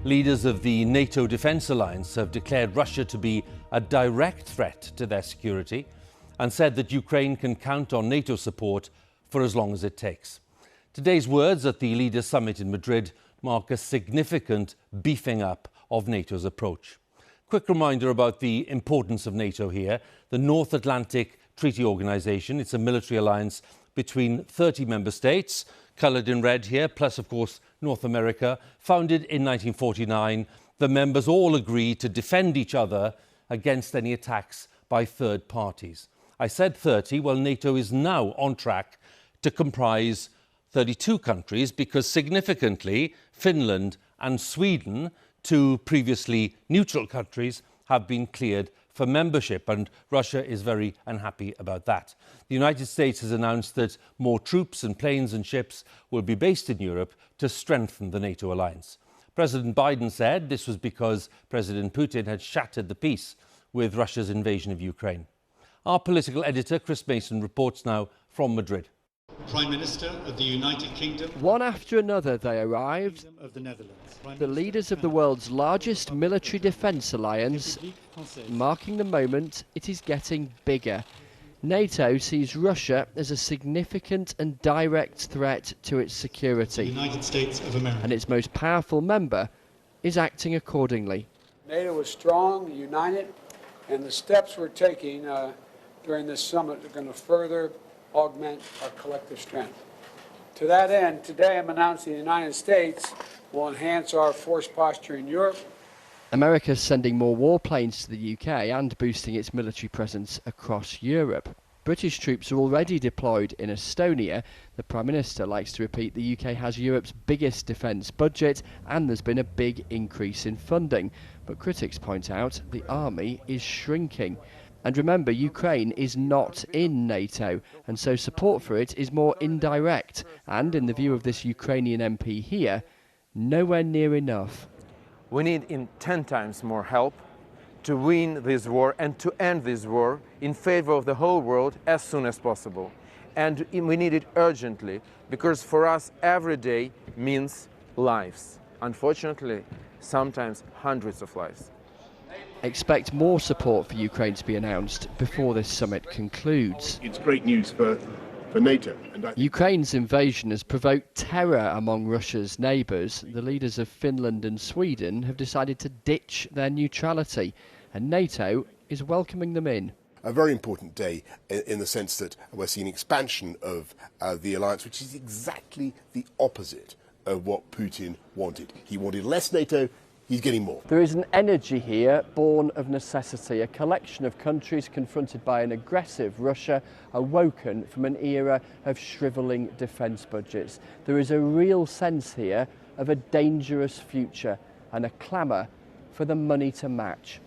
Leaders of the NATO defence alliance have declared Russia to be a direct threat to their security and said that Ukraine can count on NATO support for as long as it takes. Today's words at the Leaders Summit in Madrid mark a significant beefing up of NATO's approach. Quick reminder about the importance of NATO here. The North Atlantic Treaty Organisation, it's a military alliance between 30 member states, coloured in red here, plus of course North America. Founded in 1949, the members all agree to defend each other against any attacks by third parties. I said 30, well, NATO is now on track to comprise 32 countries because significantly Finland and Sweden, two previously neutral countries, have been cleared for membership, and Russia is very unhappy about that. The United States has announced that more troops and planes and ships will be based in Europe to strengthen the NATO alliance. President Biden said this was because President Putin had shattered the peace with Russia's invasion of Ukraine. Our political editor, Chris Mason, reports now from Madrid. Prime Minister of the United Kingdom. One after another they arrived, Of the Netherlands. the leaders of the world's largest military defence alliance, marking the moment it is getting bigger. NATO sees Russia as a significant and direct threat to its The security, United States of America. and its most powerful member is acting accordingly. NATO is strong, united, and the steps we're taking during this summit are going to further augment our collective strength. To that end, today I'm announcing the United States will enhance our force posture in Europe. America's sending more warplanes to the UK and boosting its military presence across Europe. British troops are already deployed in Estonia. The Prime Minister likes to repeat the UK has Europe's biggest defence budget and there's been a big increase in funding. But critics point out the army is shrinking. And remember, Ukraine is not in NATO, and so support for it is more indirect. And in the view of this Ukrainian MP here, nowhere near enough. We need 10 times more help to win this war and to end this war in favor of the whole world as soon as possible. And we need it urgently, because for us every day means lives. Unfortunately, sometimes hundreds of lives. Expect more support for Ukraine to be announced before this summit concludes. It's great news for NATO. Ukraine's invasion has provoked terror among Russia's neighbours. The leaders of Finland and Sweden have decided to ditch their neutrality, and NATO is welcoming them in. A very important day in the sense that we're seeing expansion of the alliance, which is exactly the opposite of what Putin wanted. He wanted less NATO. He's getting more. There is an energy here born of necessity, a collection of countries confronted by an aggressive Russia, awoken from an era of shrivelling defence budgets. There is a real sense here of a dangerous future and a clamour for the money to match.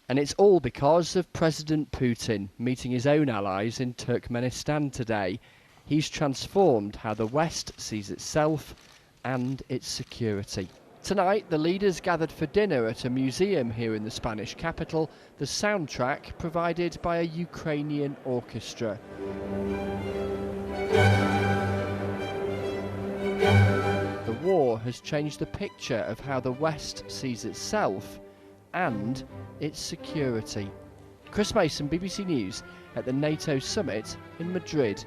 And it's all because of President Putin meeting his own allies in Turkmenistan today. He's transformed how the West sees itself and its security. Tonight, the leaders gathered for dinner at a museum here in the Spanish capital, the soundtrack provided by a Ukrainian orchestra. The war has changed the picture of how the West sees itself and its security. Chris Mason, BBC News, at the NATO summit in Madrid.